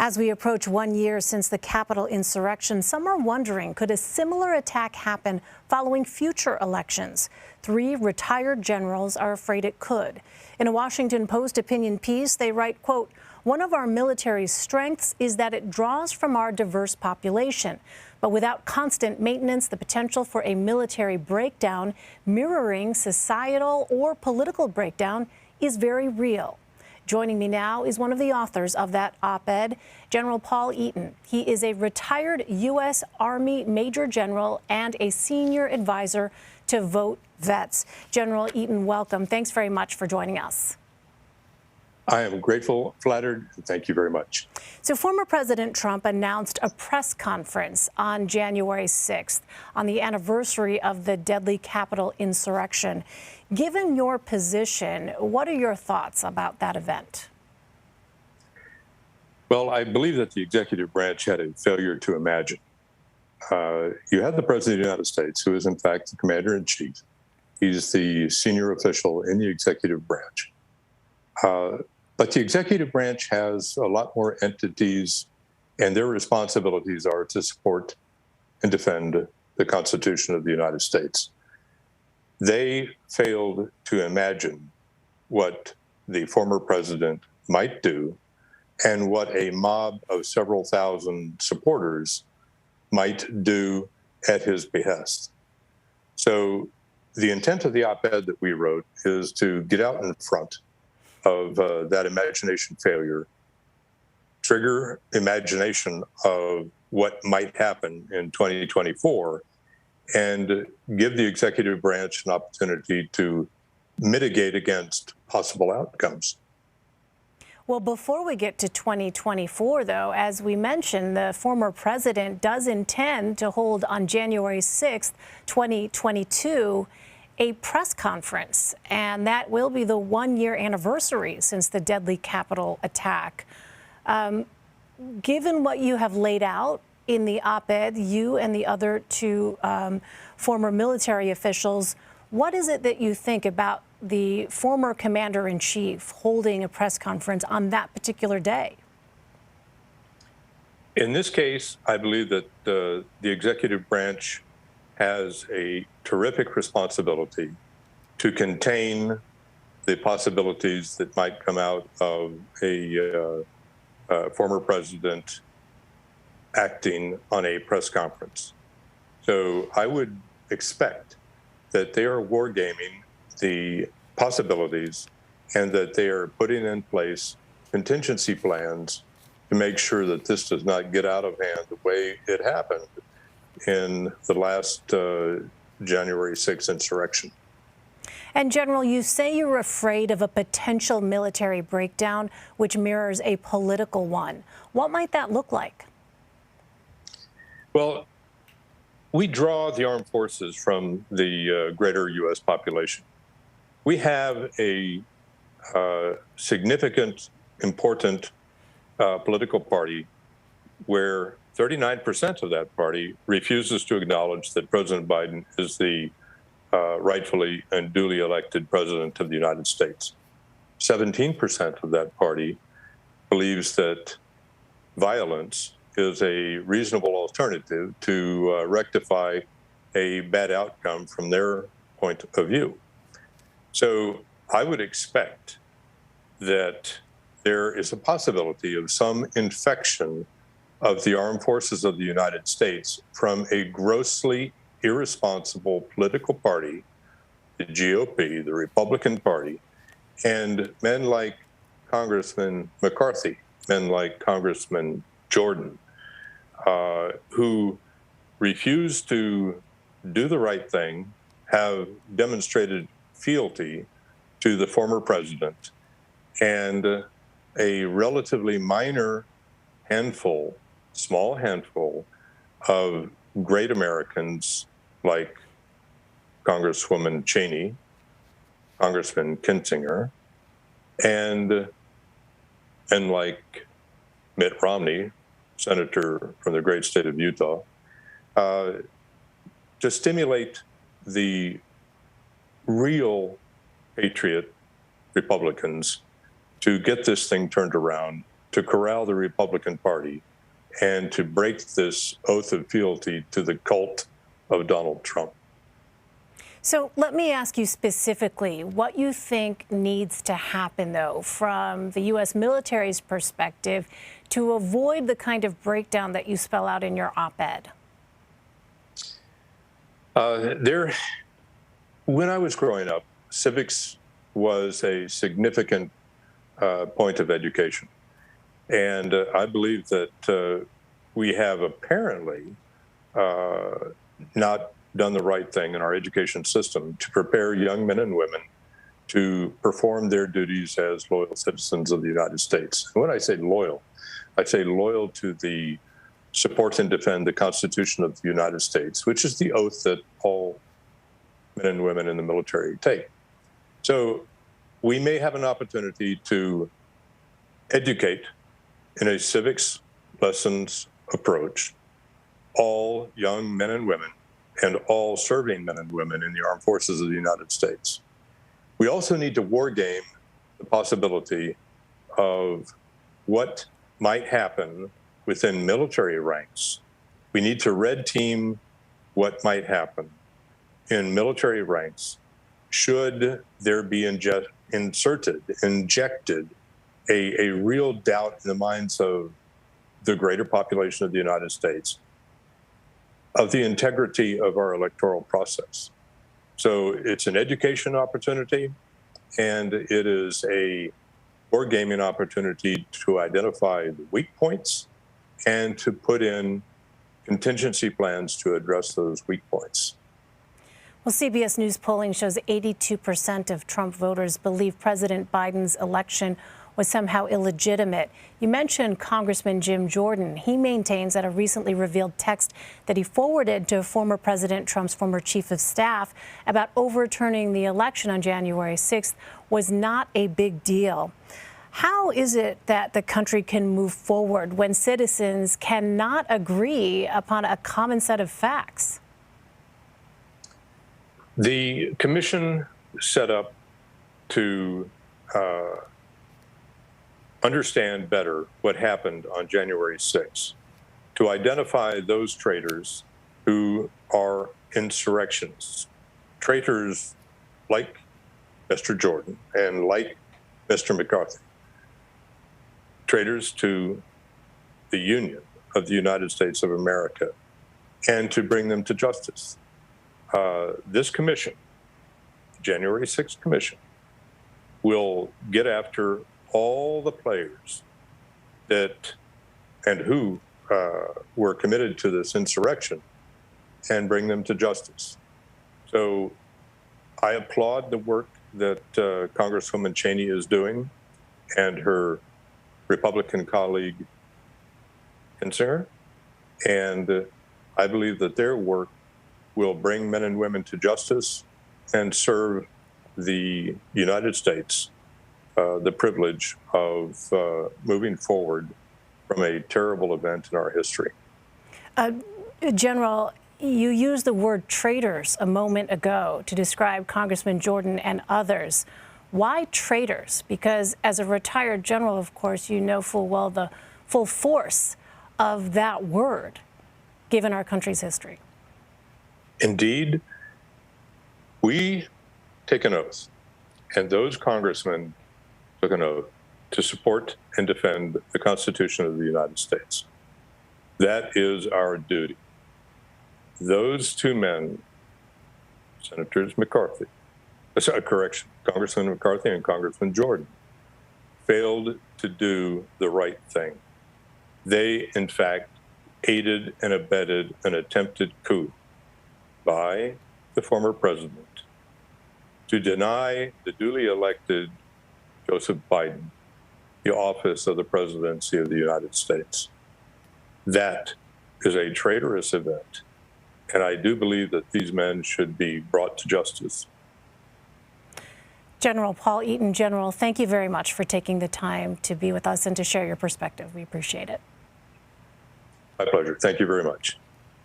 As we approach 1 year since the Capitol insurrection, some are wondering, could a similar attack happen following future elections? 3 retired generals are afraid it could. In a Washington Post opinion piece, they write, quote, "One of our military's strengths is that it draws from our diverse population. But without constant maintenance, the potential for a military breakdown mirroring societal or political breakdown is very real." Joining me now is one of the authors of that op-ed, General Paul Eaton. He is a retired U.S. Army Major General and a senior advisor to VoteVets. General Eaton, welcome. Thanks very much for joining us. I am grateful, flattered, and thank you very much. So former President Trump announced a press conference on January 6th on the anniversary of the deadly Capitol insurrection. Given your position, what are your thoughts about that event? Well, I believe that the executive branch had a failure to imagine. You had the President of the United States, who is in fact the Commander-in-Chief. He's the senior official in the executive branch. But the executive branch has a lot more entities, and their responsibilities are to support and defend the Constitution of the United States. They failed to imagine what the former president might do and what a mob of several thousand supporters might do at his behest. So the intent of the op-ed that we wrote is to get out in front of that imagination failure, trigger imagination of what might happen in 2024, and give the executive branch an opportunity to mitigate against possible outcomes. Well, before we get to 2024, though, as we mentioned, the former president does intend to hold on January 6th, 2022, a press conference, and that will be the 1-year anniversary since the deadly Capitol attack. Given what you have laid out in the op-ed, you and the other 2 former military officials, what is it that you think about the former commander-in-chief holding a press conference on that particular day? In this case, I believe that the executive branch has a terrific responsibility to contain the possibilities that might come out of a former president acting on a press conference. So I would expect that they are wargaming the possibilities and that they are putting in place contingency plans to make sure that this does not get out of hand the way it happened in the last January 6th insurrection. And General, you say you're afraid of a potential military breakdown, which mirrors a political one. What might that look like? Well, we draw the armed forces from the greater U.S. population. We have a significant, important political party where 39% of that party refuses to acknowledge that President Biden is the rightfully and duly elected president of the United States. 17% of that party believes that violence is a reasonable alternative to rectify a bad outcome from their point of view. So I would expect that there is a possibility of some infection of the armed forces of the United States from a grossly irresponsible political party, the GOP, the Republican Party, and men like Congressman McCarthy, men like Congressman Jordan, who refuse to do the right thing, have demonstrated fealty to the former president, and a relatively minor handful, small handful of great Americans like Congresswoman Cheney, Congressman Kinzinger, and like Mitt Romney, senator from the great state of Utah, to stimulate the real patriot Republicans to get this thing turned around to corral the Republican Party and to break this oath of fealty to the cult of Donald Trump. So let me ask you specifically what you think needs to happen, though, from the U.S. military's perspective to avoid the kind of breakdown that you spell out in your op-ed. When I was growing up, civics was a significant point of education. And I believe that we have apparently not done the right thing in our education system to prepare young men and women to perform their duties as loyal citizens of the United States. And when I say loyal to the support and defend the Constitution of the United States, which is the oath that all men and women in the military take. So we may have an opportunity to educate in a civics lessons approach all young men and women and all serving men and women in the armed forces of the United States. We also need to war game the possibility of what might happen within military ranks. We need to red team what might happen in military ranks should there be injected a real doubt in the minds of the greater population of the United States of the integrity of our electoral process. So it's an education opportunity, and it is a wargaming opportunity to identify the weak points and to put in contingency plans to address those weak points. Well, CBS News polling shows 82% of Trump voters believe President Biden's election was somehow illegitimate. You mentioned Congressman Jim Jordan. He maintains that a recently revealed text that he forwarded to former President Trump's former chief of staff about overturning the election on January 6th was not a big deal. How is it that the country can move forward when citizens cannot agree upon a common set of facts? The commission set up to understand better what happened on January 6th, to identify those traitors who are insurrectionists, traitors like Mr. Jordan and like Mr. McCarthy, traitors to the Union of the United States of America, and to bring them to justice. This commission, January 6th commission, will get after all the players that and who were committed to this insurrection and bring them to justice. So I applaud the work that Congresswoman Cheney is doing and her Republican colleague Kinzinger, and I believe that their work will bring men and women to justice and serve the United States the privilege of moving forward from a terrible event in our history. General, you used the word traitors a moment ago to describe Congressman Jordan and others. Why traitors? Because as a retired general, of course, you know full well the full force of that word, given our country's history. Indeed, we take an oath, and those congressmen took an oath to support and defend the Constitution of the United States. That is our duty. Those two men, Senators McCarthy, Congressman McCarthy and Congressman Jordan, failed to do the right thing. They, in fact, aided and abetted an attempted coup by the former president to deny the duly elected Joseph Biden the office of the presidency of the United States. That is a traitorous event, and I do believe that these men should be brought to justice. General Paul Eaton, General, thank you very much for taking the time to be with us and to share your perspective. We appreciate it. My pleasure. Thank you very much.